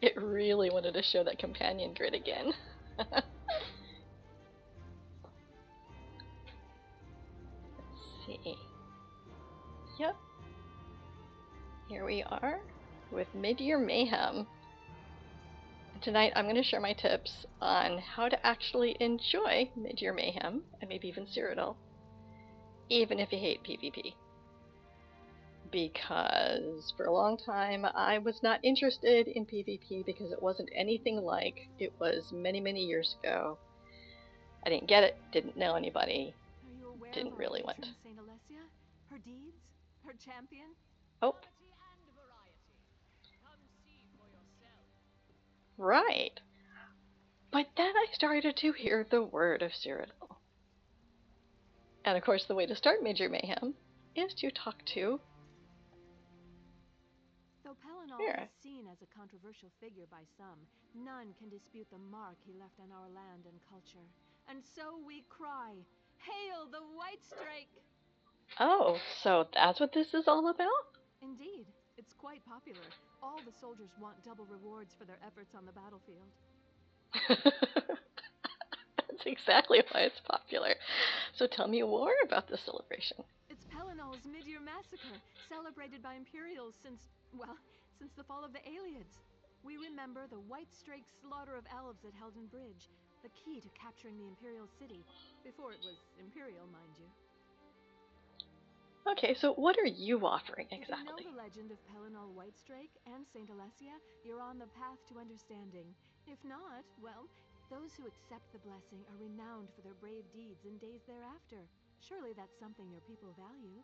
It really wanted to show that companion grid again. Let's see. Yep. Here we are with Mid-Year Mayhem. Tonight I'm going to share my tips on how to actually enjoy Mid-Year Mayhem, and maybe even Cyrodiil, even if you hate PvP. Because for a long time I was not interested in PvP because it wasn't anything like it was many, many years ago. I didn't get it, didn't know anybody, didn't really want. Saint Alessia? Her deeds? Her champion? Oh. Right. But then I started to hear the word of Cyrodiil. And of course the way to start Mid-Year Mayhem is to talk to Though Pellinol is seen as a controversial figure by some, none can dispute the mark he left on our land and culture. And so we cry, "Hail the White Strake!" Oh, so that's what this is all about? Indeed, it's quite popular. All the soldiers want double rewards for their efforts on the battlefield. That's exactly why it's popular. So tell me more about this celebration. It's Pellinol's mid-year massacre, celebrated by Imperials since the fall of the Aelids. We remember the White Strake's slaughter of elves at Helden Bridge, the key to capturing the Imperial City, before it was Imperial, mind you. Okay, so what are you offering exactly? If you know the legend of Pellinol Whitestrake and Saint Alessia, you're on the path to understanding. If not, well, those who accept the blessing are renowned for their brave deeds in days thereafter. Surely that's something your people value.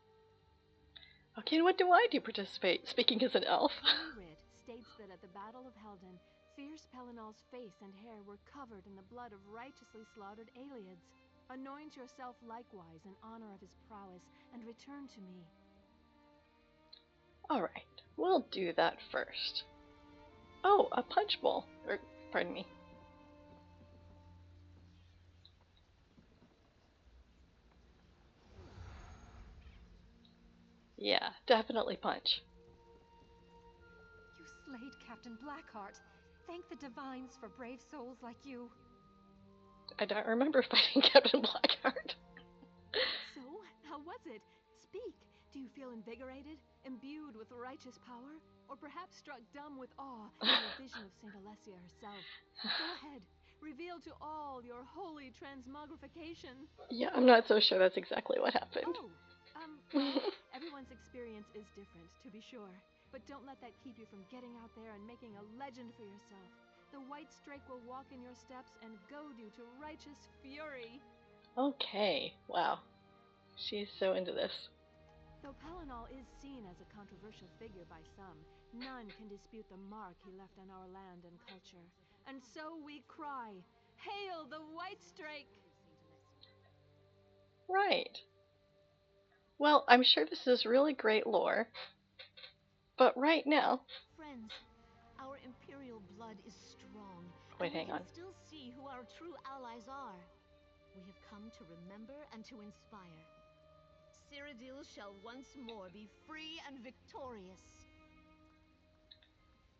Okay, and what do I do to participate, speaking as an elf? Holy Writ states that at the Battle of Helden, fierce Pellinol's face and hair were covered in the blood of righteously slaughtered Aelids. Anoint yourself likewise in honor of his prowess, and return to me. Alright, we'll do that first. Oh, a punch bowl. Pardon me. Yeah, definitely punch. You slayed Captain Blackheart. Thank the divines for brave souls like you. I don't remember fighting Captain Blackheart. So, how was it? Speak. Do you feel invigorated, imbued with righteous power, or perhaps struck dumb with awe in your vision of Saint Alessia herself? Go ahead. Reveal to all your holy transmogrification. Yeah, I'm not so sure that's exactly what happened. Well, everyone's experience is different, to be sure. But don't let that keep you from getting out there and making a legend for yourself. The White Strake will walk in your steps and goad you to righteous fury. Okay, wow. She's so into this. Though Pellinol is seen as a controversial figure by some, none can dispute the mark he left on our land and culture. And so we cry, "Hail the White Strake!" Right. Well, I'm sure this is really great lore, but right now... Friends, our Imperial blood is strong. Wait, hang on. We can still see who our true allies are. We have come to remember and to inspire. Cyrodiil shall once more be free and victorious.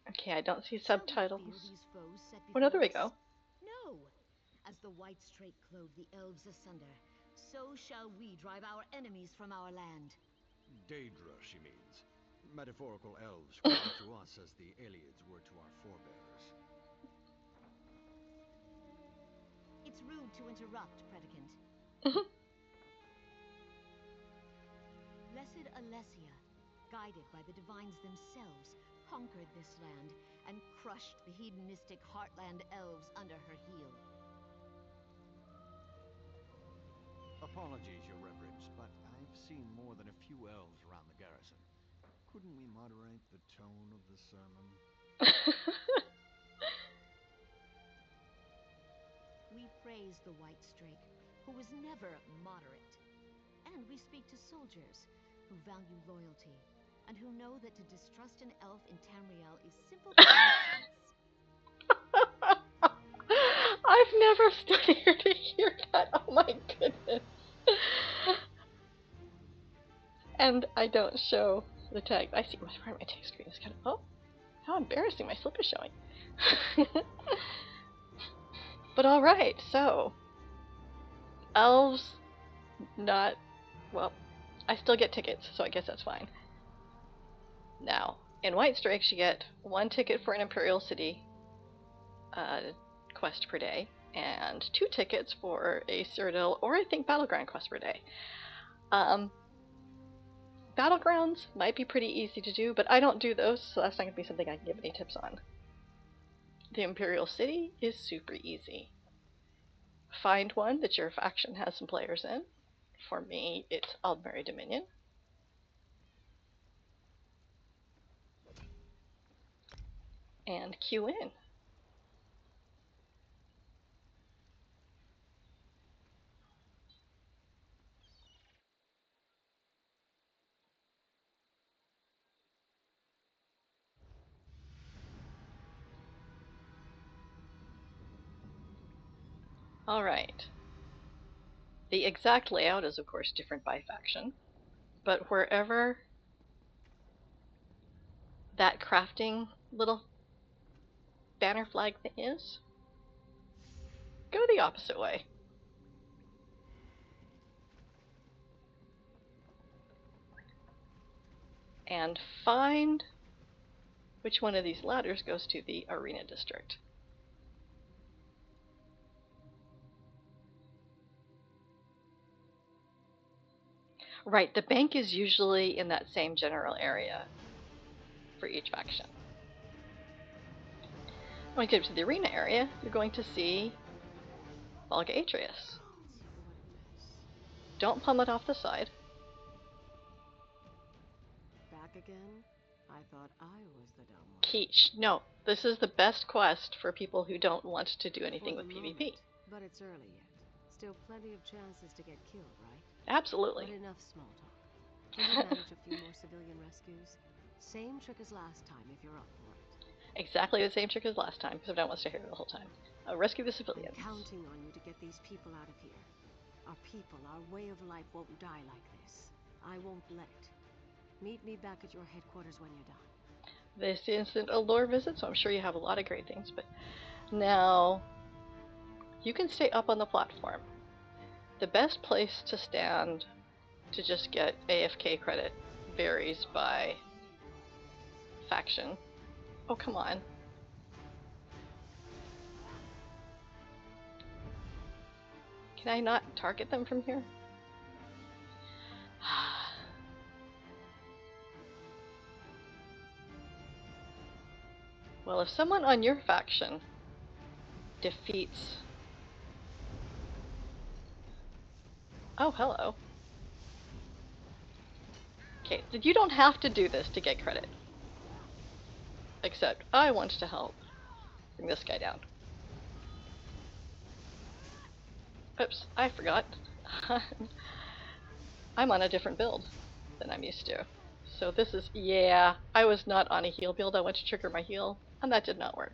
Okay, I don't see subtitles. Oh, no, there we go. No! As the White Strake clove the elves asunder, so shall we drive our enemies from our land. Daedra, she means. Metaphorical elves were to us as the Aelids were to our forebears. It's rude to interrupt, Predicant. Blessed Alessia, guided by the divines themselves, conquered this land and crushed the hedonistic heartland elves under her heel. Apologies, Your Reverence, but I've seen more than a few elves around the garrison. Couldn't we moderate the tone of the sermon? We praise the White Strake, who was never moderate. And we speak to soldiers who value loyalty, and who know that to distrust an elf in Tamriel is simple nonsense. I've never stood here to hear that. Oh my goodness. And I don't show the tag. I see my part of my tag screen is kind of... Oh. How embarrassing, my slip is showing. But alright, so elves, not, well, I still get tickets, so I guess that's fine. Now, in White Strikes, you get 1 ticket for an Imperial City quest per day, and 2 tickets for a Cyrodiil or I think Battleground quest per day. Battlegrounds might be pretty easy to do, but I don't do those, so that's not going to be something I can give any tips on. The Imperial City is super easy. Find one that your faction has some players in. For me, it's Aldmeri Dominion. And queue in. Alright. The exact layout is of course different by faction, but wherever that crafting little banner flag thing is, go the opposite way. And find which one of these ladders goes to the Arena District. Right, the bank is usually in that same general area for each faction. When you get to the arena area, you're going to see Volga Atreus. Don't plummet off the side. Back again? I thought I was the dumb one. Keech, no, this is the best quest for people who don't want to do anything with moment, PvP. But it's early yet. Still plenty of chances to get killed, right? Absolutely. But enough small talk. Can you manage a few more civilian rescues? Same trick as last time if you're up for it. Exactly the same trick as last time, because I don't want to stay here the whole time. Rescue the civilians. I'm counting on you to get these people out of here. Our people, our way of life won't die like this. I won't let it. Meet me back at your headquarters when you're done. This isn't a lore visit, so I'm sure you have a lot of great things, but now you can stay up on the platform. The best place to stand to just get AFK credit varies by faction. Oh, come on. Can I not target them from here? Well, if someone on your faction defeats... Oh, hello. Okay, you don't have to do this to get credit. Except, I want to help bring this guy down. Oops, I forgot. I'm on a different build than I'm used to. So this is, yeah, I was not on a heal build. I went to trigger my heal, and that did not work.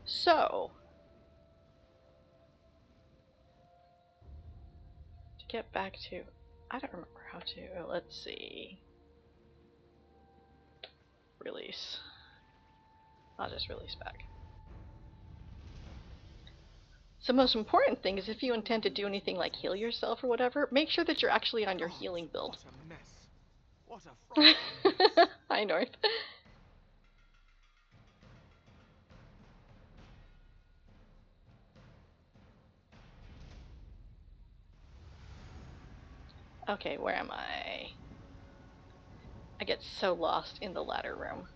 So, to get back to, I don't remember how to, let's see. Release. I'll just release back. So the most important thing is if you intend to do anything like heal yourself or whatever, make sure that you're actually on your healing build. What a mess. What a frightful mess. Hi, North. Okay, where am I? I get so lost in the ladder room.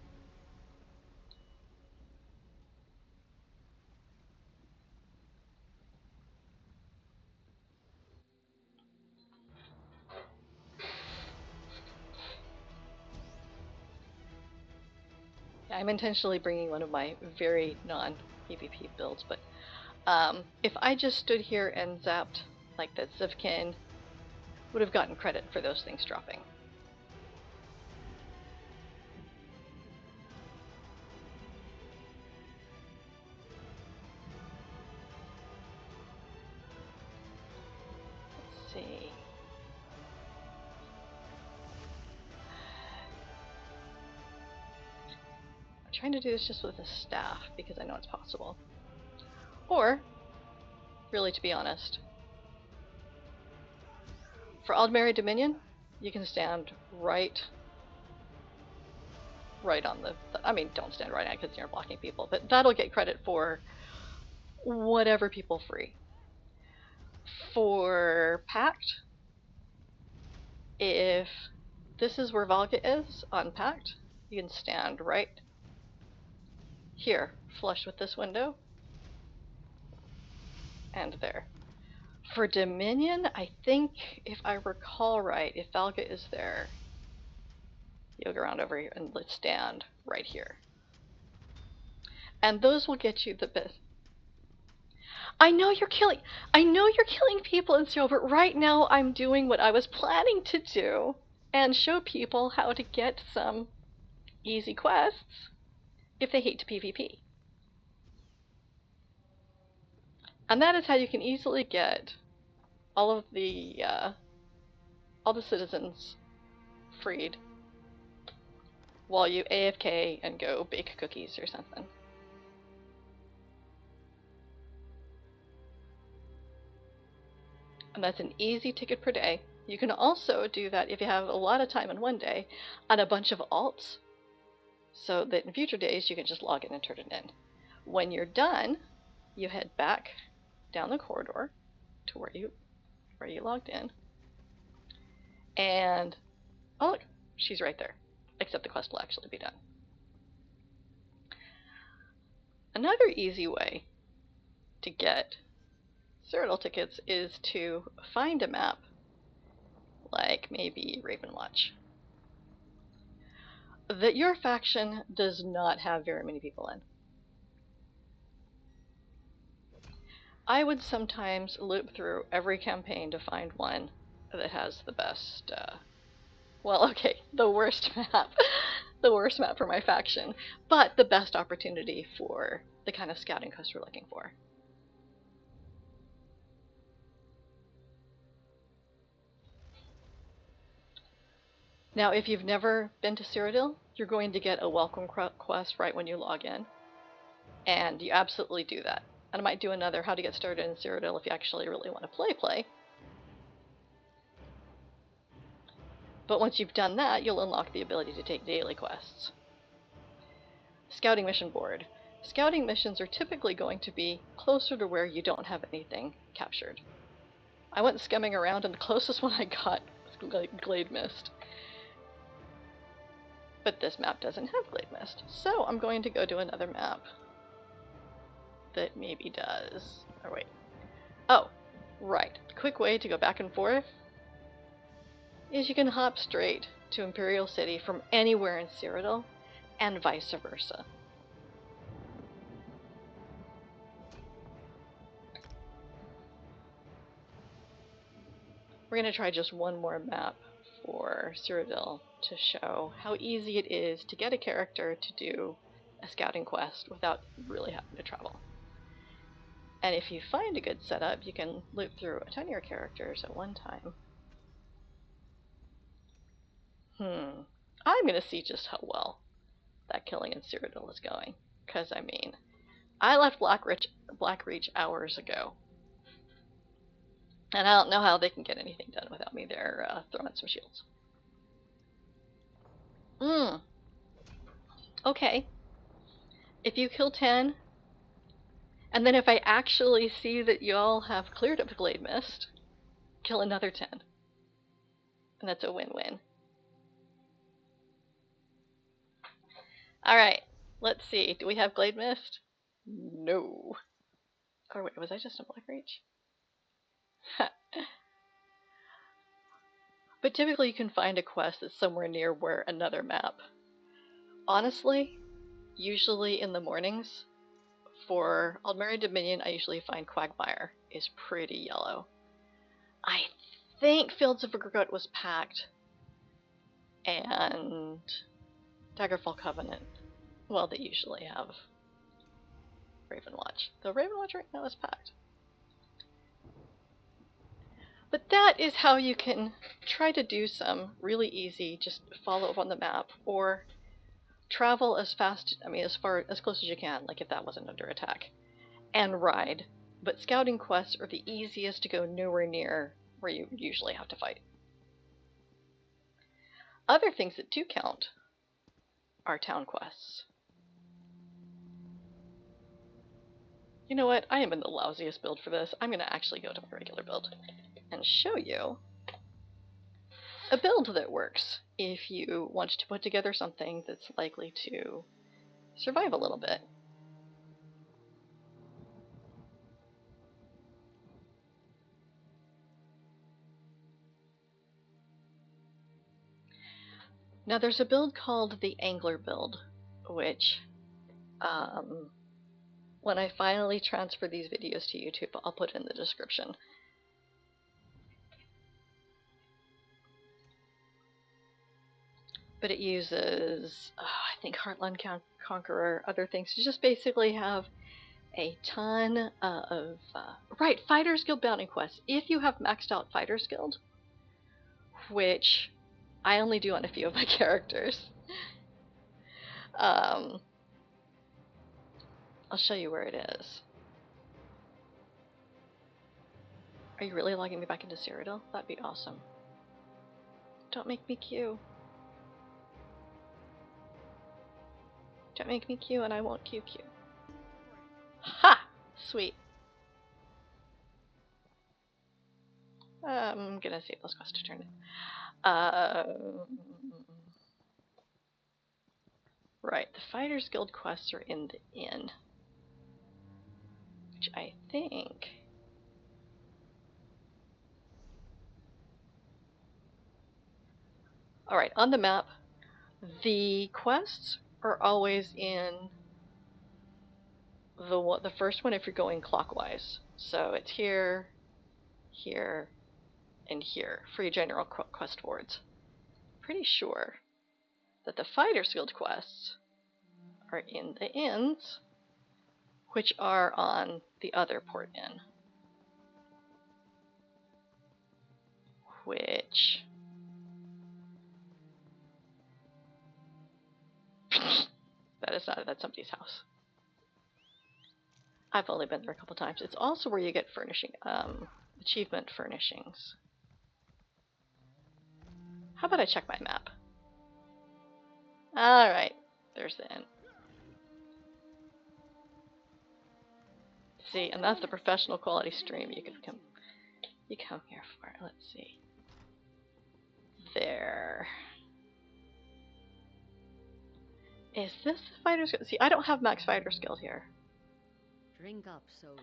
I'm intentionally bringing one of my very non-PvP builds, but if I just stood here and zapped like that, Zivkin would have gotten credit for those things dropping. Let's see. I'm trying to do this just with a staff because I know it's possible. Or, really to be honest, for Aldmeri Dominion, you can stand right on the, I mean, don't stand right on it because you're blocking people, but that'll get credit for whatever people free. For Pact, if this is where Valga is on Pact, you can stand right here, flush with this window, and there. For Dominion, I think, if I recall right, if Valga is there, you'll go around over here and let's stand right here. And those will get you the best. I know you're killing people in Zero, but right now I'm doing what I was planning to do and show people how to get some easy quests if they hate to PvP. And that is how you can easily get all the citizens freed while you AFK and go bake cookies or something. And that's an easy ticket per day. You can also do that if you have a lot of time in one day on a bunch of alts, so that in future days you can just log in and turn it in. When you're done, you head back down the corridor to where you logged in, and oh look, she's right there, except the quest will actually be done. Another easy way to get Cyrodiil tickets is to find a map like maybe Ravenwatch that your faction does not have very many people in. I would sometimes loop through every campaign to find one that has the best, the worst map. The worst map for my faction, but the best opportunity for the kind of scouting quest we're looking for. Now, if you've never been to Cyrodiil, you're going to get a welcome quest right when you log in, and you absolutely do that. And I might do another how to get started in Cyrodiil if you actually really want to play. But once you've done that, you'll unlock the ability to take daily quests. Scouting mission board. Scouting missions are typically going to be closer to where you don't have anything captured. I went skimming around, and the closest one I got was Glade Mist. But this map doesn't have Glade Mist, so I'm going to go to another map that maybe does. Oh wait. Oh, right. Quick way to go back and forth is you can hop straight to Imperial City from anywhere in Cyrodiil, and vice versa. We're going to try just one more map for Cyrodiil to show how easy it is to get a character to do a scouting quest without really having to travel. And if you find a good setup, you can loop through a ton of your characters at one time. I'm going to see just how well that killing in Cyrodiil is going. Because, I mean, I left Blackreach hours ago. And I don't know how they can get anything done without me there throwing some shields. Okay. If you kill 10, and then if I actually see that y'all have cleared up the Glade Mist, kill another 10. And that's a win-win. Alright, let's see. Do we have Glade Mist? No. Oh wait, was I just in Blackreach? But typically you can find a quest that's somewhere near where another map. Honestly, usually in the mornings, for Aldmeri Dominion, I usually find Quagmire is pretty yellow. I think Fields of Regret was Pact, and Daggerfall Covenant, well, they usually have Ravenwatch. Though Ravenwatch right now is Pact. But that is how you can try to do some really easy, just follow up on the map, or travel as fast, I mean, as close as you can, like if that wasn't under attack, and ride. But scouting quests are the easiest to go nowhere near where you usually have to fight. Other things that do count are town quests. You know what? I am in the lousiest build for this. I'm going to actually go to my regular build and show you a build that works if you want to put together something that's likely to survive a little bit. Now there's a build called the Angler build, which when I finally transfer these videos to YouTube, I'll put in the description. But it uses, I think, Heartland Conqueror, other things, to just basically have a ton of, right, Fighters Guild bounty quests. If you have maxed out Fighters Guild, which I only do on a few of my characters, I'll show you where it is. Are you really logging me back into Cyrodiil? That'd be awesome. Don't make me queue. Don't make me queue and I won't queue. Ha! Sweet. I'm gonna save those quests to turn in. Right, the Fighters Guild quests are in the inn. Which I think... Alright, on the map, the quests are always in the first one if you're going clockwise. So it's here, here, and here for your general quest boards. Pretty sure that the Fighters Guild quests are in the inns, which are on the other port inn. Which... that's somebody's house. I've only been there a couple times. It's also where you get furnishing, achievement furnishings. How about I check my map? Alright, there's the inn. See, and that's the professional quality stream you come here for. Let's see. There. Is this the Fighter's Guild? See, I don't have max Fighter's Guild here. Drink up, soldier.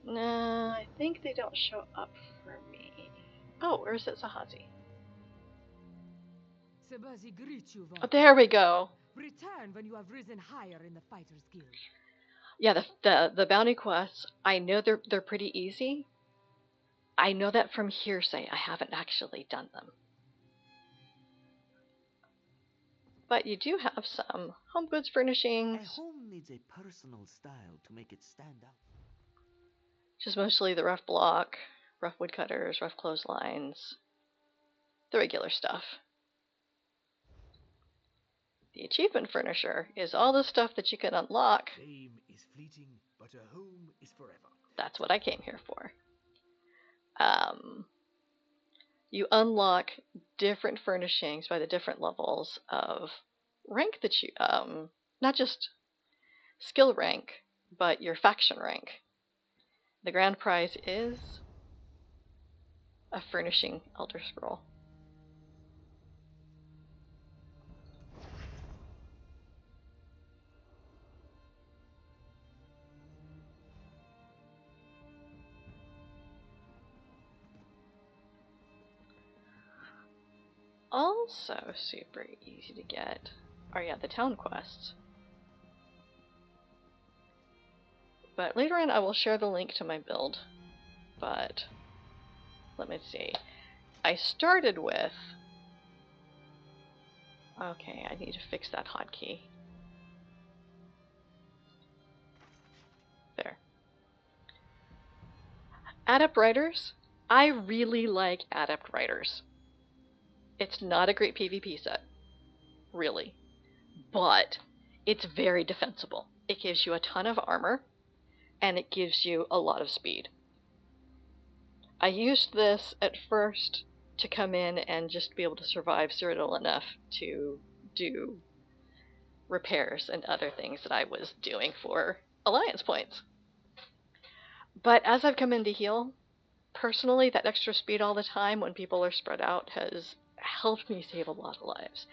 No, I think they don't show up for me. Oh, or is it Sahazi? Oh, there we go. Return when you have risen higher in the Fighters Guild. Yeah, the bounty quests, I know they're pretty easy. I know that from hearsay. I haven't actually done them. But you do have some home goods furnishings. A home needs a personal style to make it stand out. Which is mostly the rough block, rough woodcutters, rough clotheslines, the regular stuff. The achievement furnisher is all the stuff that you can unlock. Fame is fleeting, but a home is forever. That's what I came here for. You unlock different furnishings by the different levels of rank that you, not just skill rank, but your faction rank. The grand prize is a furnishing Elder Scroll. Also super easy to get are, yeah, the town quests. But later on I will share the link to my build. But let me see. I started with... Okay, I need to fix that hotkey. There. Adept Riders. I really like Adept Riders. It's not a great PvP set, really. but it's very defensible. It gives you a ton of armor, and it gives you a lot of speed. I used this at first to come in and just be able to survive Cyrodiil enough to do repairs and other things that I was doing for alliance points. But as I've come in to heal, personally, that extra speed all the time when people are spread out has helped me save a lot of lives.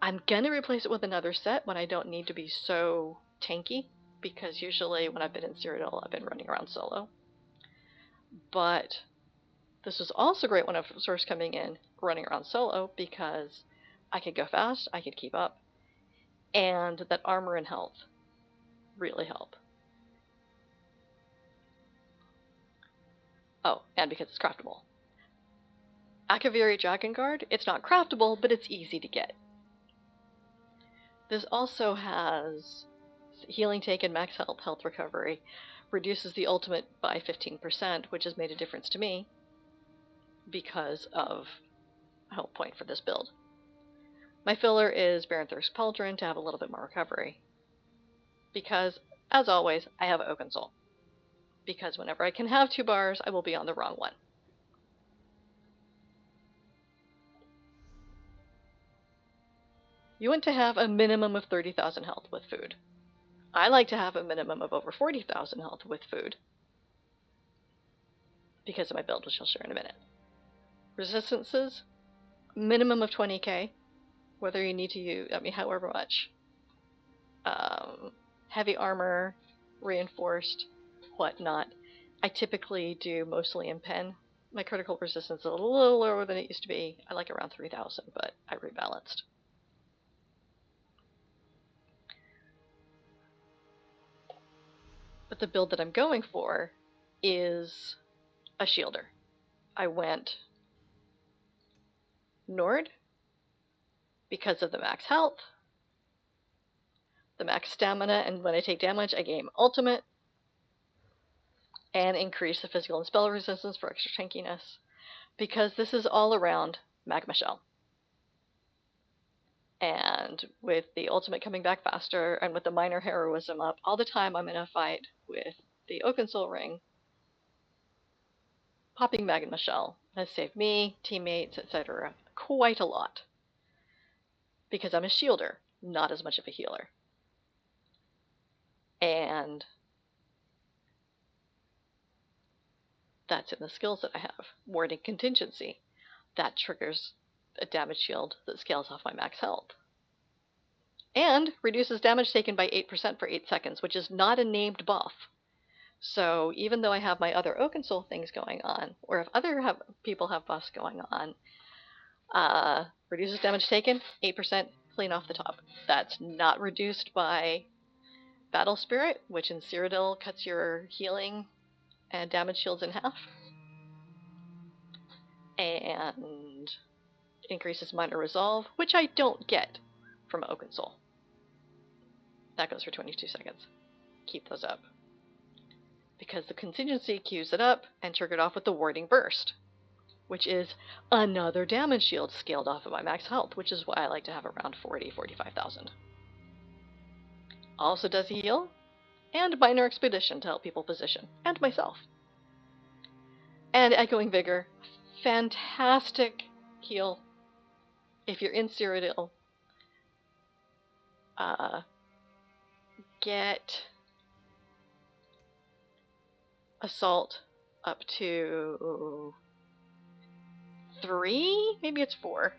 I'm going to replace it with another set when I don't need to be so tanky, because usually when I've been in Cyrodiil, I've been running around solo. But this was also great when I was first coming in running around solo, because I could go fast, I could keep up, and that armor and health really help. Oh, and because it's craftable. Akaviri Dragon Guard, it's not craftable, but it's easy to get. This also has healing taken, max health recovery, reduces the ultimate by 15%, which has made a difference to me because of a health point for this build. My filler is Baron Thirst Pauldron to have a little bit more recovery. Because, as always, I have Oaken Soul. Because whenever I can have 2 bars, I will be on the wrong one. You want to have a minimum of 30,000 health with food. I like to have a minimum of over 40,000 health with food, because of my build, which I'll share in a minute. Resistances, minimum of 20k, whether you need to use, however much. Heavy armor, reinforced, whatnot. I typically do mostly in pen. My critical resistance is a little lower than it used to be. I like around 3,000, but I rebalanced. But the build that I'm going for is a shielder. I went Nord because of the max health, the max stamina, and when I take damage, I gain ultimate, and increase the physical and spell resistance for extra tankiness, because this is all around Magma Shell. And with the ultimate coming back faster, and with the minor heroism up, all the time I'm in a fight with the Oaken Soul Ring, popping Magma Shell has saved me, teammates, etc. quite a lot. Because I'm a shielder, not as much of a healer. And that's in the skills that I have. Warding Contingency. That triggers a damage shield that scales off my max health. And reduces damage taken by 8% for 8 seconds, which is not a named buff. So even though I have my other Oaken Soul things going on, or if other people have buffs going on, reduces damage taken, 8% clean off the top. That's not reduced by Battle Spirit, which in Cyrodiil cuts your healing and damage shields in half. And increases minor resolve, which I don't get from Oaken Soul. That goes for 22 seconds. Keep those up. Because the contingency queues it up and triggered off with the Warding Burst, which is another damage shield scaled off of my max health, which is why I like to have around 45,000. Also does heal, and minor expedition to help people position, and myself. And Echoing Vigor, fantastic heal. If you're in Cyrodiil, get Assault up to 3, maybe it's 4.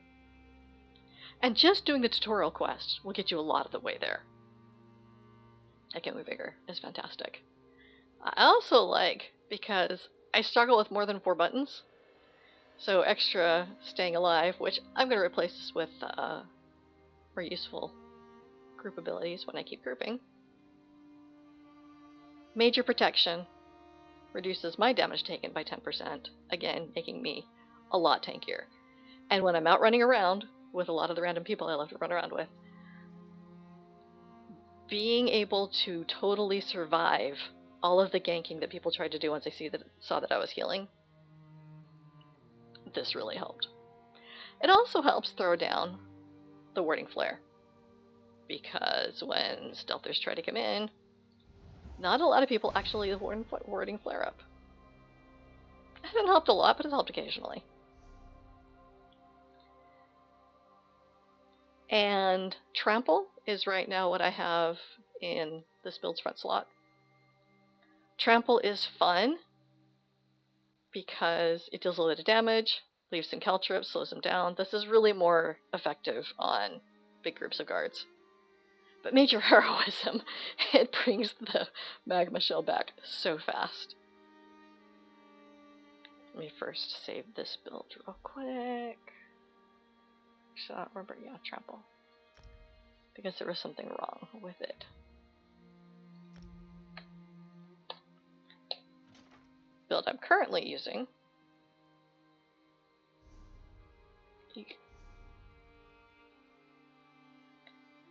And just doing the tutorial quest will get you a lot of the way there. Echoing Vigor is fantastic. I also like, because I struggle with more than 4 buttons, so extra staying alive, which I'm going to replace this with more useful group abilities when I keep grouping. Major Protection reduces my damage taken by 10%, again making me a lot tankier. And when I'm out running around with a lot of the random people I love to run around with, being able to totally survive all of the ganking that people tried to do once they saw that I was healing, this really helped. It also helps throw down the Warding Flare, because when stealthers try to come in, not a lot of people actually warding flare up. It hasn't helped a lot, but it's helped occasionally. And Trample is right now what I have in this build's front slot. Trample is fun because it deals a little bit of damage, leaves some caltrips, slows them down. This is really more effective on big groups of guards. But Major Heroism, it brings the magma shell back so fast. Let me first save this build real quick. Actually, I don't remember. Yeah, Trample. Because there was something wrong with it. Build I'm currently using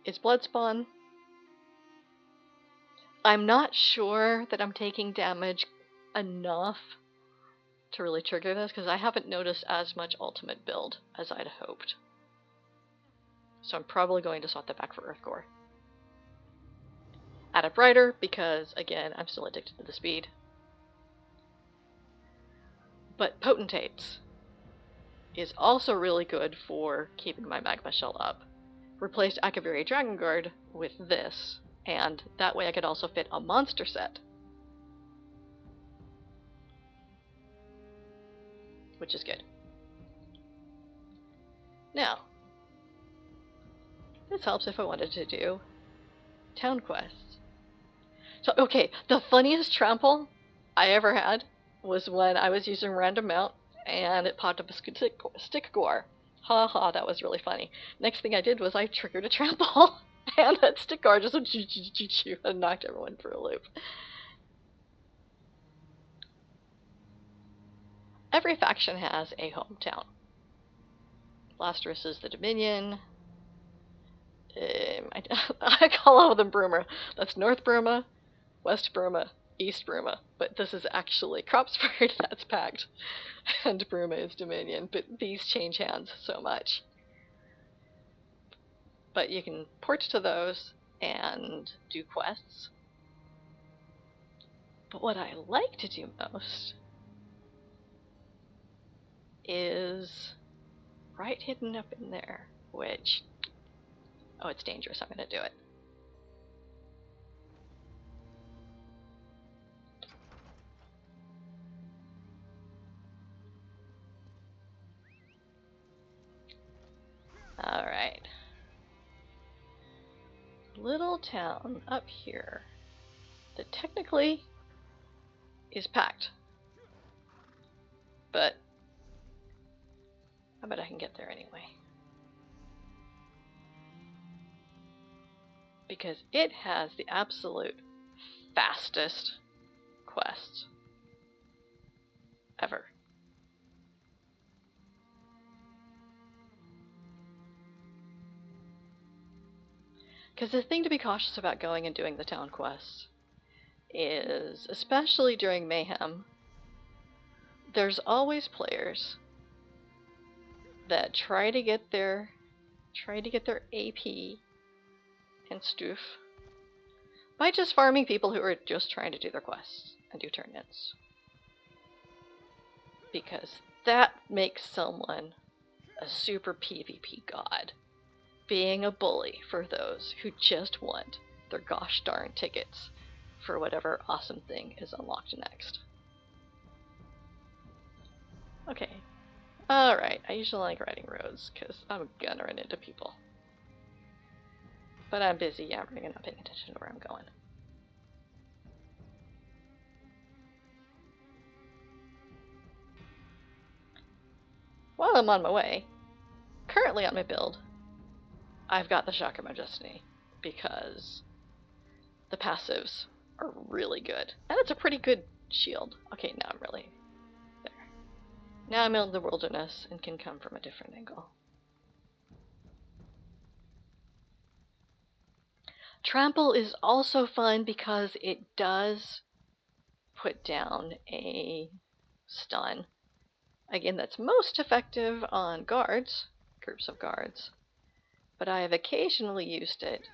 is Bloodspawn. I'm not sure that I'm taking damage enough to really trigger this, because I haven't noticed as much ultimate build as I'd hoped. So I'm probably going to swap that back for Earthgore. Add a Brighter, because again, I'm still addicted to the speed. But Potentates is also really good for keeping my magma shell up. Replaced Akaviri Dragon Guard with this, and that way I could also fit a monster set. Which is good. Now, this helps if I wanted to do town quests. So, okay, the funniest trample I ever had was when I was using random mount and it popped up a stick gore. Ha ha, that was really funny. Next thing I did was I triggered a trample and that stick gore just went choo and knocked everyone for a loop. Every faction has a hometown. Blasterus is the Dominion. I call all of them Burma. That's North Burma, West Burma, East Burma. But this is actually Cropsford, that's Pact. And Burma is Dominion. But these change hands so much. But you can port to those and do quests. But what I like to do most is right hidden up in there, which, oh, it's dangerous, I'm going to do it. Alright. Little town up here that technically is packed. But I bet I can get there anyway. Because it has the absolute fastest quests ever. Because the thing to be cautious about going and doing the town quests is, especially during Mayhem, there's always players that try to get their AP and stuff by just farming people who are just trying to do their quests and do turn-ins. Because that makes someone a super PvP god, being a bully for those who just want their gosh darn tickets for whatever awesome thing is unlocked next. Okay. Alright, I usually like riding roads, because I'm gonna run into people. But I'm busy yammering and not paying attention to where I'm going. While I'm on my way, currently on my build, I've got the Chakram of Destiny, because the passives are really good. And it's a pretty good shield. Okay, now I'm really there. Now I'm in the wilderness and can come from a different angle. Trample is also fun because it does put down a stun. Again, that's most effective on guards, groups of guards, but I have occasionally used it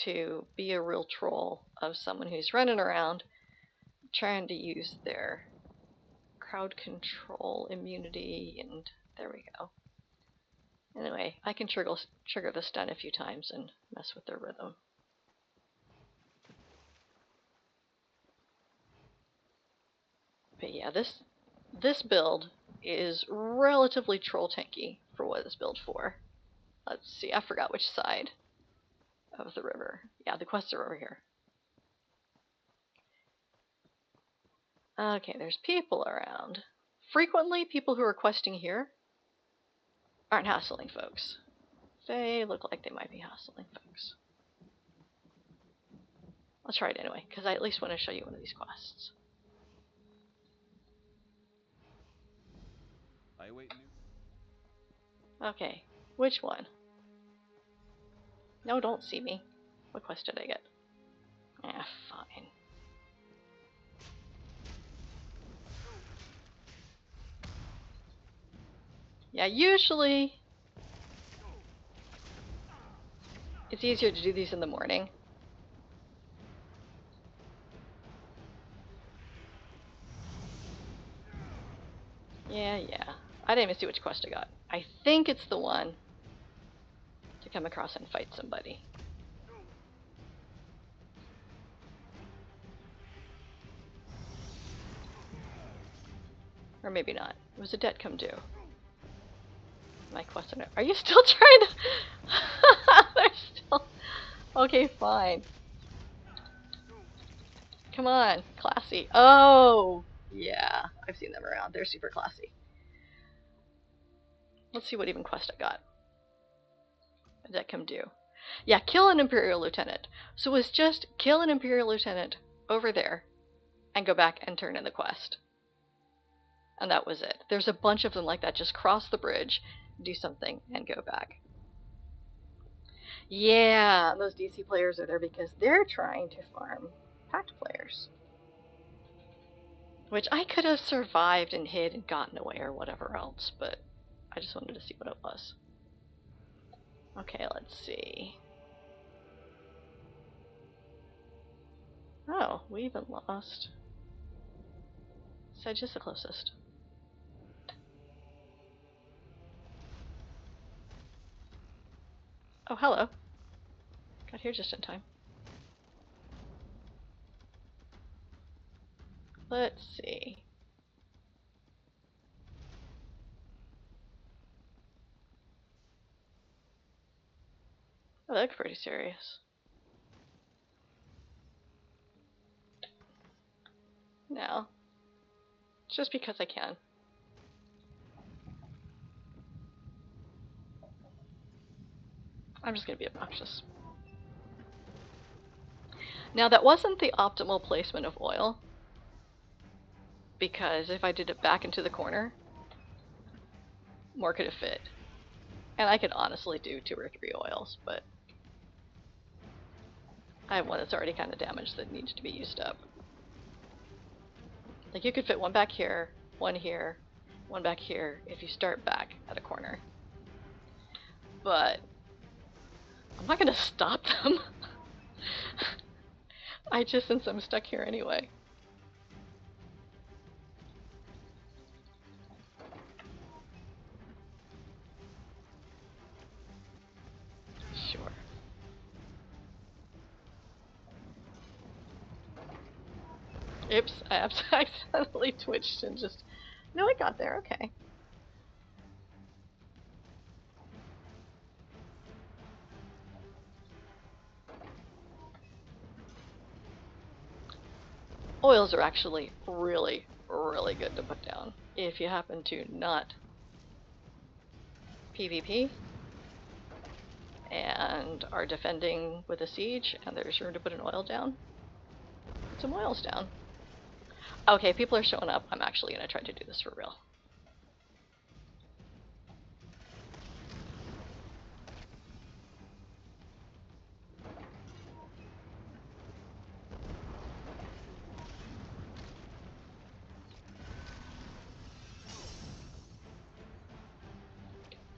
to be a real troll of someone who's running around trying to use their crowd control immunity, and there we go. Anyway, I can trigger the stun a few times and mess with their rhythm. But yeah, this build is relatively troll tanky for what it's built for. Let's see, I forgot which side of the river. Yeah, the quests are over here. Okay, there's people around. Frequently, people who are questing here aren't hassling folks. They look like they might be hassling folks. Let's try it anyway, because I at least want to show you one of these quests. I await Okay, which one? No, don't see me. What quest did I get? Ah, fine. Yeah, usually it's easier to do these in the morning. Yeah. I didn't even see which quest I got. I think it's the one to come across and fight somebody. Or maybe not. It was a debt come due. My quest. Are you still trying to? They're still. Okay, fine. Come on, classy. Oh, yeah. I've seen them around. They're super classy. Let's see what even quest I got. A debt come due. Yeah, kill an Imperial Lieutenant. So it's just kill an Imperial Lieutenant over there and go back and turn in the quest. And that was it. There's a bunch of them like that. Just cross the bridge, do something, and go back. Yeah, those DC players are there because they're trying to farm Pact players. Which I could have survived and hid and gotten away or whatever else, but I just wanted to see what it was. Okay, let's see. Oh, we even lost. Sedge is the closest. Oh, hello. Got here just in time. Let's see. Oh, they look pretty serious. No. Just because I can. I'm just gonna be obnoxious. Now, that wasn't the optimal placement of oil, because if I did it back into the corner, more could have fit. And I could honestly do 2 or 3 oils, but I have one that's already kind of damaged that needs to be used up. Like, you could fit one back here, one back here, if you start back at a corner. But I'm not gonna stop them. Since I'm stuck here anyway. Sure. Oops, I accidentally twitched and just... No, it got there, okay. Oils are actually really, really good to put down if you happen to not PvP and are defending with a siege and there's room to put an oil down. Put some oils down. Okay, people are showing up. I'm actually going to try to do this for real.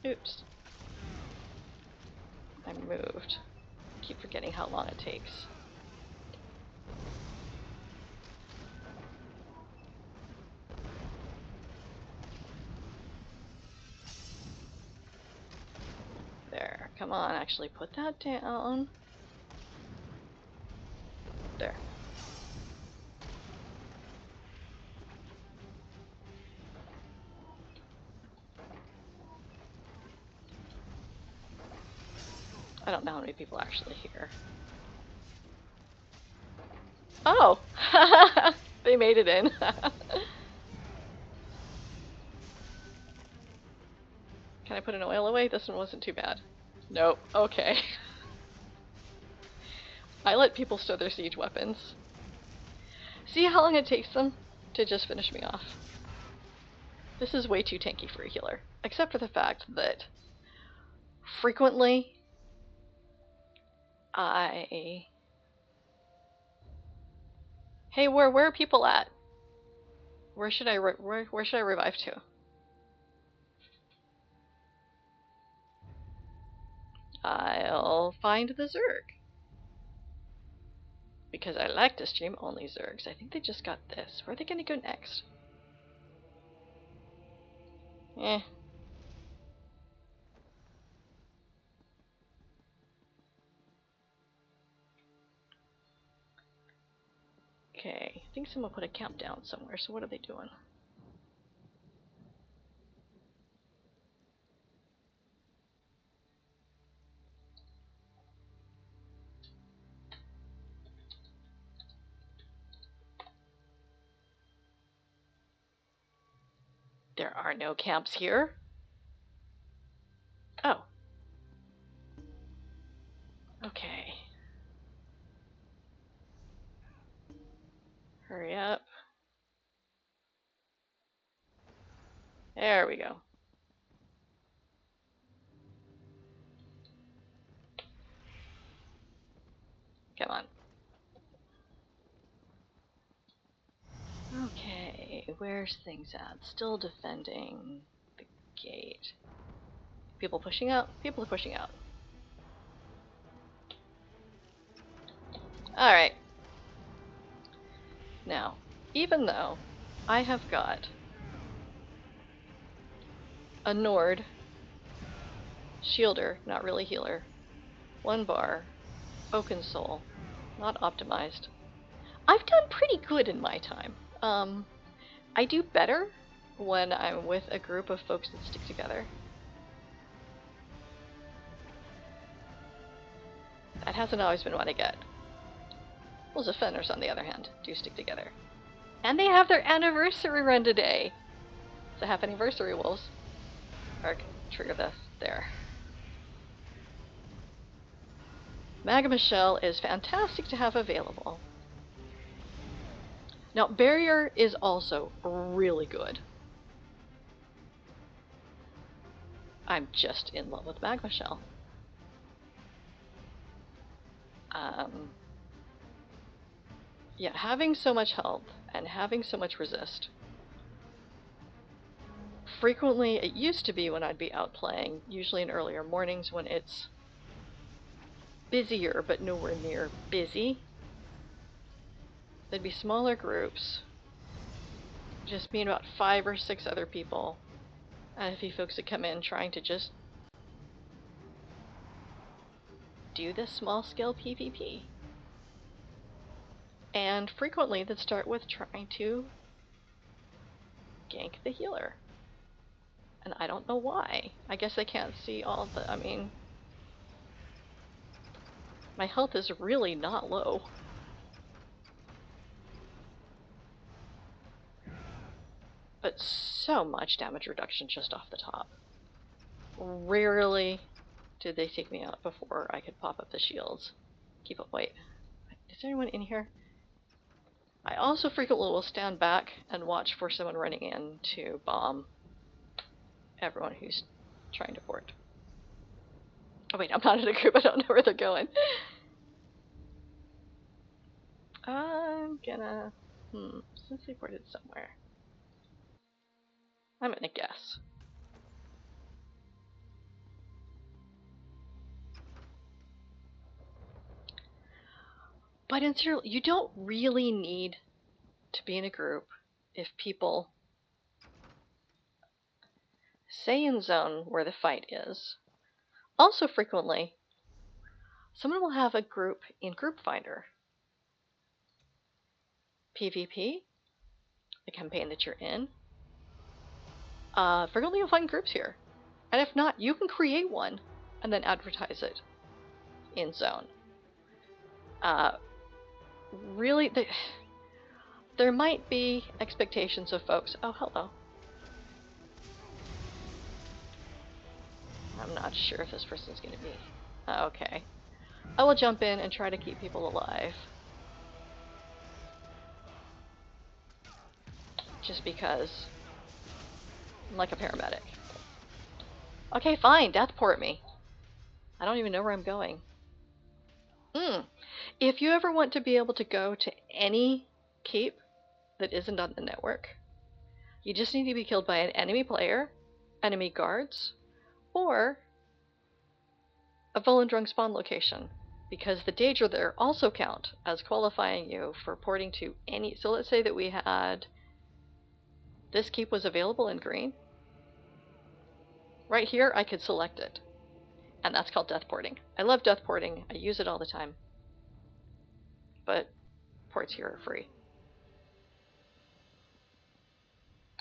Oops. I moved keep forgetting how long it takes. There, come on, actually put that down. There. I don't know how many people are actually here. Oh! They made it in. Can I put an oil away? This one wasn't too bad. Nope. Okay. I let people stow their siege weapons. See how long it takes them to just finish me off. This is way too tanky for a healer. Except for the fact that frequently Hey, where are people at? Where should I where should I revive to? I'll find the Zerg. Because I like to stream only Zergs. I think they just got this. Where are they gonna go next? Eh. Okay, I think someone put a camp down somewhere, so what are they doing? There are no camps here. Oh. Okay. Hurry up. There we go. Come on. Okay, where's things at? Still defending the gate. People pushing out? People are pushing out. Alright. Now, even though I have got a Nord, Shielder, not really healer, 1 bar, Oaken Soul, not optimized, I've done pretty good in my time. I do better when I'm with a group of folks that stick together. That hasn't always been what I get. Wolves of Fenris, on the other hand, do stick together. And they have their anniversary run today! So happy anniversary, Wolves. Or trigger this. There. Magma Shell is fantastic to have available. Now, Barrier is also really good. I'm just in love with Magma Shell. Yeah, having so much health and having so much resist. Frequently, it used to be when I'd be out playing, usually in earlier mornings when it's busier but nowhere near busy. There'd be smaller groups, just me and about 5 or 6 other people, and a few folks that come in trying to just do this small-scale PvP. And frequently they'd start with trying to gank the healer. And I don't know why. I guess they can't see all the, I mean, my health is really not low. But so much damage reduction just off the top. Rarely did they take me out before I could pop up the shields. Keep up, wait. Is there anyone in here? I also frequently will stand back and watch for someone running in to bomb everyone who's trying to port. Oh wait, I'm not in a group, I don't know where they're going. I'm gonna... since they ported somewhere, I'm gonna guess. But in serial, you don't really need to be in a group if people stay in zone where the fight is. Also frequently, someone will have a group in Group Finder. PvP, the campaign that you're in. Frequently you'll find groups here. And if not, you can create one and then advertise it in zone. Really, there might be expectations of folks. Oh, hello. I'm not sure if this person's going to be... okay. I will jump in and try to keep people alive. Just because I'm like a paramedic. Okay, fine. Deathport me. I don't even know where I'm going. If you ever want to be able to go to any keep that isn't on the network, you just need to be killed by an enemy player, enemy guards, or a Volendrung spawn location, because the Daedra there also count as qualifying you for porting to any... So let's say that we had... this keep was available in green. Right here, I could select it. And that's called death porting. I love death porting. I use it all the time. But ports here are free.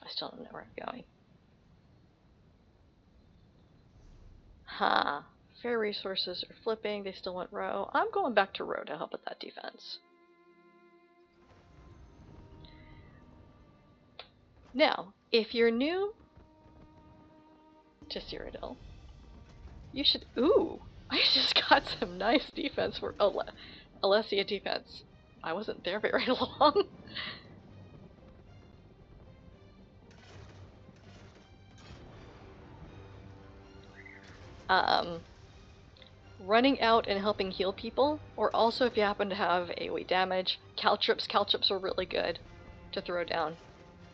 I still don't know where I'm going. Huh. Fair resources are flipping. They still want row. I'm going back to row to help with that defense. Now, if you're new to Cyrodiil, you should... Ooh! I just got some nice defense for Alessia defense. I wasn't there very long. Running out and helping heal people, or also if you happen to have AoE damage, caltrips. Caltrips are really good to throw down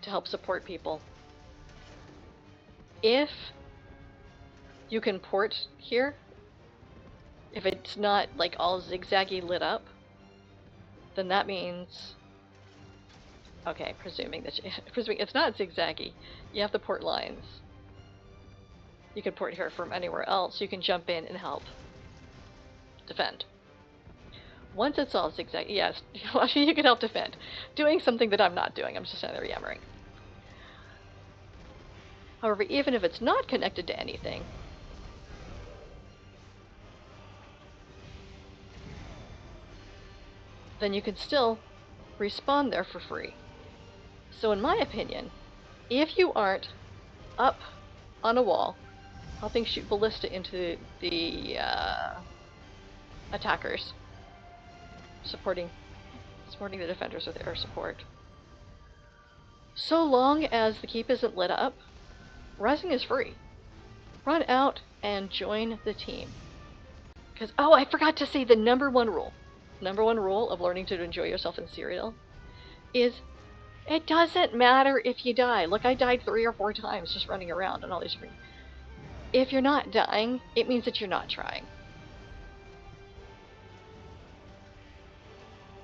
to help support people. If you can port here, if it's not like all zigzaggy lit up, then that means... okay, presuming it's not zigzaggy, you have the port lines. You can port here from anywhere else. You can jump in and help defend. Once it's all zigzag, yes, you can help defend. Doing something that I'm not doing, I'm just standing there yammering. However, even if it's not connected to anything, then you can still respawn there for free. So in my opinion, if you aren't up on a wall, helping shoot ballista into the attackers, supporting the defenders with air support, so long as the keep isn't lit up, rising is free. Run out and join the team. Because, oh, I forgot to say the number one rule of learning to enjoy yourself in Cyrodiil is it doesn't matter if you die. Look, I died 3 or 4 times just running around and all these different... If you're not dying, it means that you're not trying.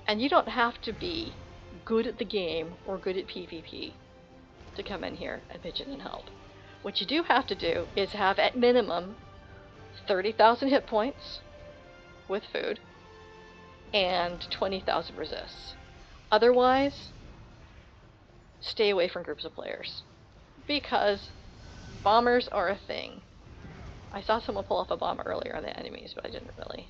And you don't have to be good at the game or good at PvP to come in here and pitch in and help. What you do have to do is have, at minimum, 30,000 hit points with food and 20,000 resists. Otherwise, stay away from groups of players, because bombers are a thing. I saw someone pull off a bomb earlier on the enemies, but I didn't really.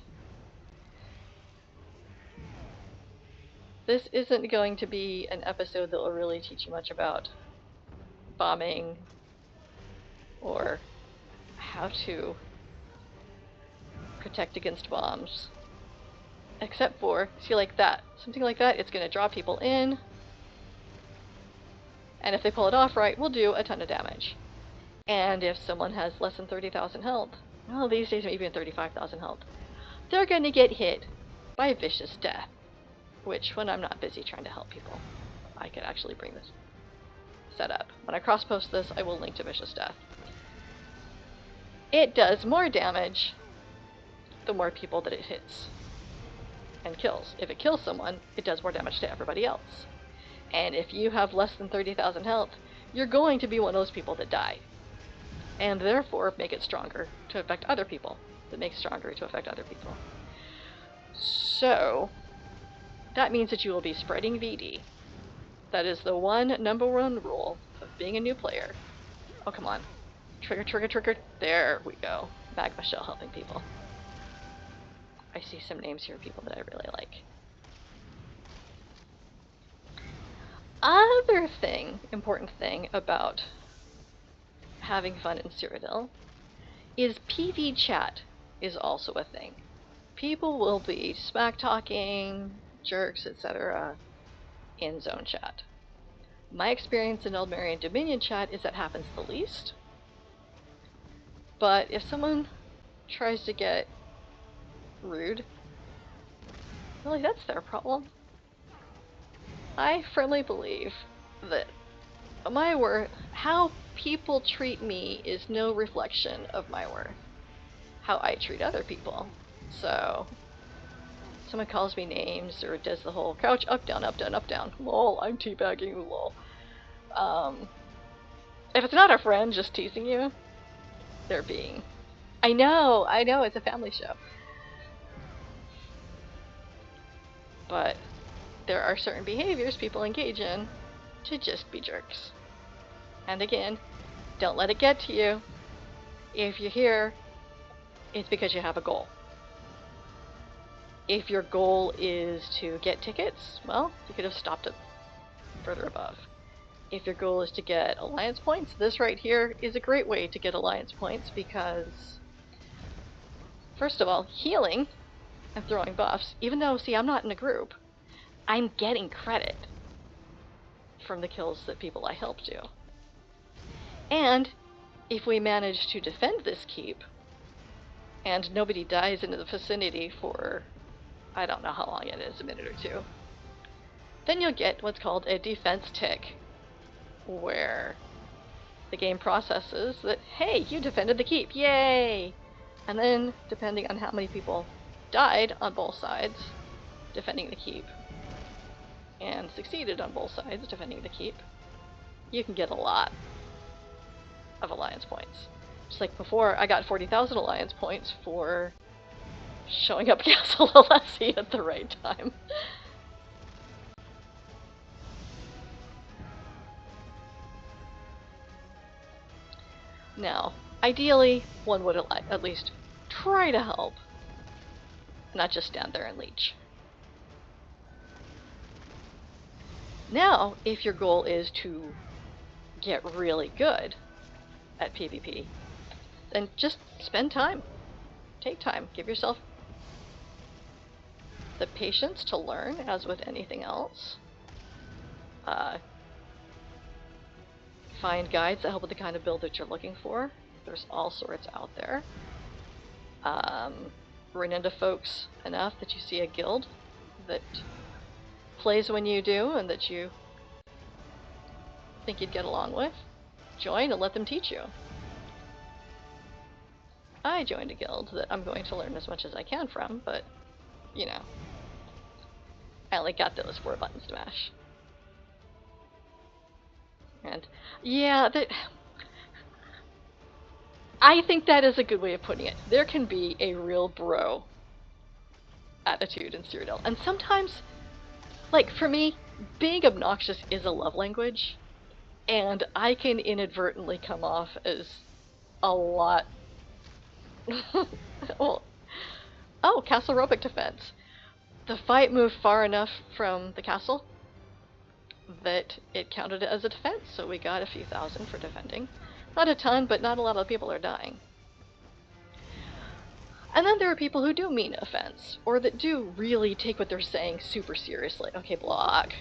This isn't going to be an episode that will really teach you much about bombing or how to protect against bombs. Except for, see, like that. Something like that, it's going to draw people in. And if they pull it off right, we'll do a ton of damage. And if someone has less than 30,000 health, well, these days maybe even 35,000 health, they're going to get hit by vicious death. Which, when I'm not busy trying to help people, I could actually bring this set up. When I cross-post this, I will link to vicious death. It does more damage the more people that it hits. and kills. If it kills someone, it does more damage to everybody else. And if you have less than 30,000 health, you're going to be one of those people that die. And therefore make it stronger to affect other people. That makes stronger to affect other people. So, that means that you will be spreading VD. That is the number one rule of being a new player. Oh, come on. Trigger, trigger, trigger. There we go. Magma Shell helping people. I see some names here of people that I really like. Other thing, important thing about having fun in Cyrodiil is PV chat is also a thing. People will be smack talking, jerks, etc. in zone chat. My experience in Eldmarian Dominion chat is that happens the least. But if someone tries to get rude, really, that's their problem. I firmly believe that my worth, how people treat me is no reflection of my worth. How I treat other people. So, someone calls me names or does the whole crouch up, down, up, down, up, down. Lol, I'm teabagging you, lol. If it's not a friend just teasing you, they're being... I know, it's a family show. But there are certain behaviors people engage in to just be jerks. And again, don't let it get to you. If you're here, it's because you have a goal. If your goal is to get tickets, well, you could have stopped it further above. If your goal is to get alliance points, this right here is a great way to get alliance points because, first of all, healing and throwing buffs, even though, see, I'm not in a group, I'm getting credit from the kills that people I help do. And if we manage to defend this keep, and nobody dies into the vicinity for, I don't know how long it is, a minute or two, then you'll get what's called a defense tick, where the game processes that, hey, you defended the keep, yay! And then, depending on how many people died on both sides defending the keep, and succeeded on both sides defending the keep, you can get a lot of alliance points. Just like before, I got 40,000 alliance points for showing up Castle Alessi at the right time. Now, ideally, one would at least try to help, not just stand there and leech. Now, if your goal is to get really good at PvP, then just spend time. Take time. Give yourself the patience to learn, as with anything else. Find guides that help with the kind of build that you're looking for. There's all sorts out there. Run into folks enough that you see a guild that plays when you do and that you think you'd get along with. Join and let them teach you. I joined a guild that I'm going to learn as much as I can from, but, you know, I only got those 4 buttons to mash. And, yeah, I think that is a good way of putting it. There can be a real bro attitude in Cyrodiil. And sometimes, like, for me, being obnoxious is a love language, and I can inadvertently come off as a lot... well, oh, castle robic defense. The fight moved far enough from the castle that it counted as a defense, so we got a few thousand for defending. Not a ton, but not a lot of people are dying. And then there are people who do mean offense, or that do really take what they're saying super seriously. Okay, block.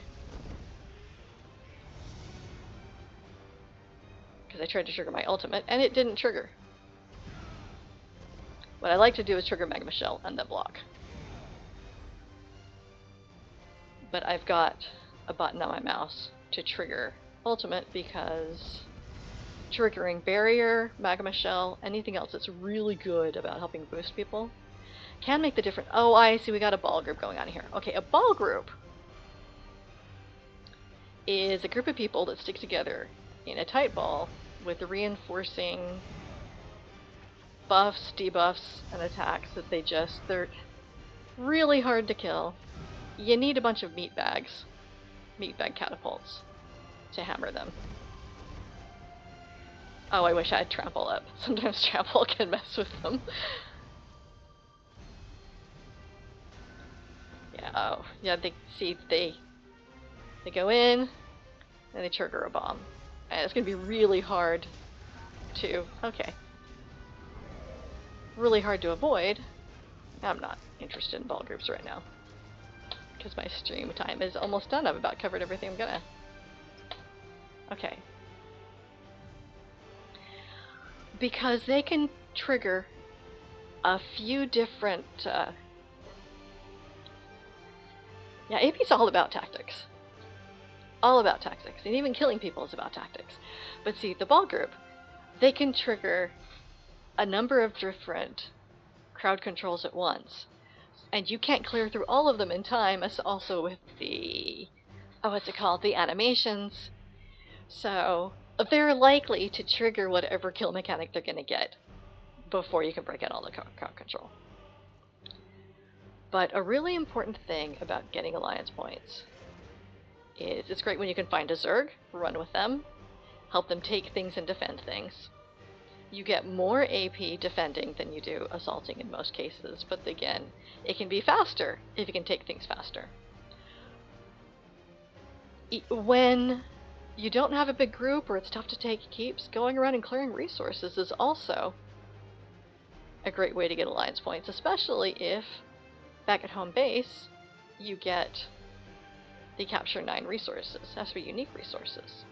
Because I tried to trigger my ultimate, and it didn't trigger. What I like to do is trigger Magma Shell and then block. But I've got a button on my mouse to trigger ultimate because triggering barrier, Magma Shell, anything else that's really good about helping boost people can make the difference. Oh, I see, we got a ball group going on here. Okay, a ball group is a group of people that stick together in a tight ball with the reinforcing buffs, debuffs, and attacks that they're really hard to kill. You need a bunch of meat bag catapults to hammer them. Oh, I wish I had trample up. Sometimes trample can mess with them. Yeah, oh, yeah, they go in, and they trigger a bomb. And it's gonna be really hard really hard to avoid. I'm not interested in ball groups right now, because my stream time is almost done. I've about covered everything I'm gonna. Okay. Because they can trigger a few different, yeah, AP's all about tactics. All about tactics, and even killing people is about tactics. But see, the ball group, they can trigger a number of different crowd controls at once. And you can't clear through all of them in time, as also with the, what's it called, the animations. So they're likely to trigger whatever kill mechanic they're going to get before you can break out all the crowd control. But a really important thing about getting alliance points is it's great when you can find a Zerg, run with them, help them take things and defend things. You get more AP defending than you do assaulting in most cases, but again, it can be faster if you can take things faster. When you don't have a big group or it's tough to take keeps, going around and clearing resources is also a great way to get alliance points, especially if back at home base you get the capture 9 resources. That's for unique resources.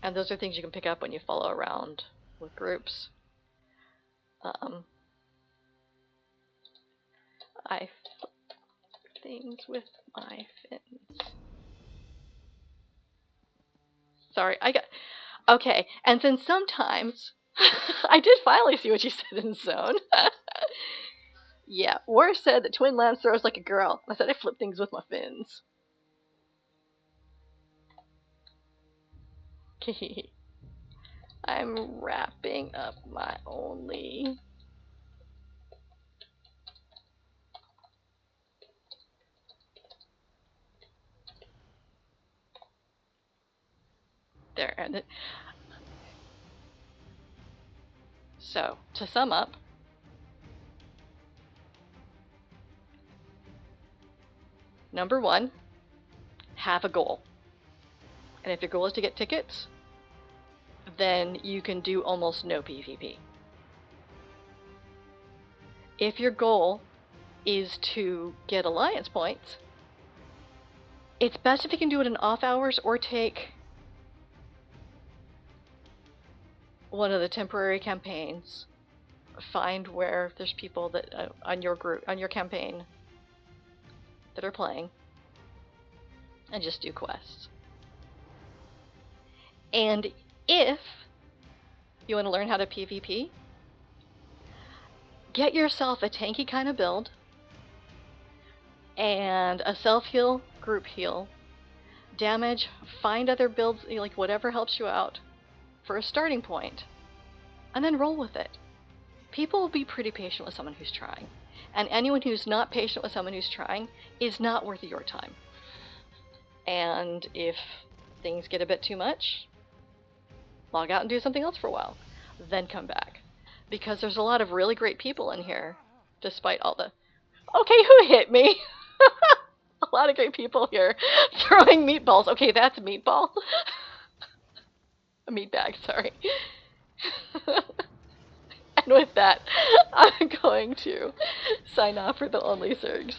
And those are things you can pick up when you follow around with groups. I flip things with my fins. Sorry, okay, and then sometimes, I did finally see what you said in Zone. Yeah, War said that Twin Lance throws like a girl. I said I flip things with my fins. I'm wrapping up my only. There, and it. So, to sum up, number 1, have a goal. And if your goal is to get tickets, then you can do almost no PvP. If your goal is to get alliance points, it's best if you can do it in off hours or take one of the temporary campaigns. Find where there's people that on your group, on your campaign, that are playing, and just do quests. And if you want to learn how to PvP, get yourself a tanky kind of build and a self-heal, group heal, damage, find other builds, like whatever helps you out for a starting point, and then roll with it. People will be pretty patient with someone who's trying, and anyone who's not patient with someone who's trying is not worth your time. And if things get a bit too much, log out and do something else for a while, then come back. Because there's a lot of really great people in here, despite all the... Okay, who hit me? A lot of great people here throwing meatballs. Okay, that's a meatball. A meat bag, sorry. And with that, I'm going to sign off for the Only Zergs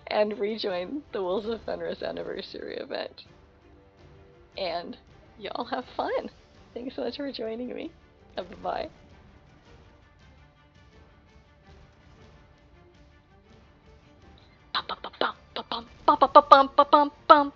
and rejoin the Wolves of Fenris anniversary event. And y'all have fun. Thanks so much for joining me. Bye-bye. Bum, bum, bum, bum, bum, bum, bum, bum, bum, bum.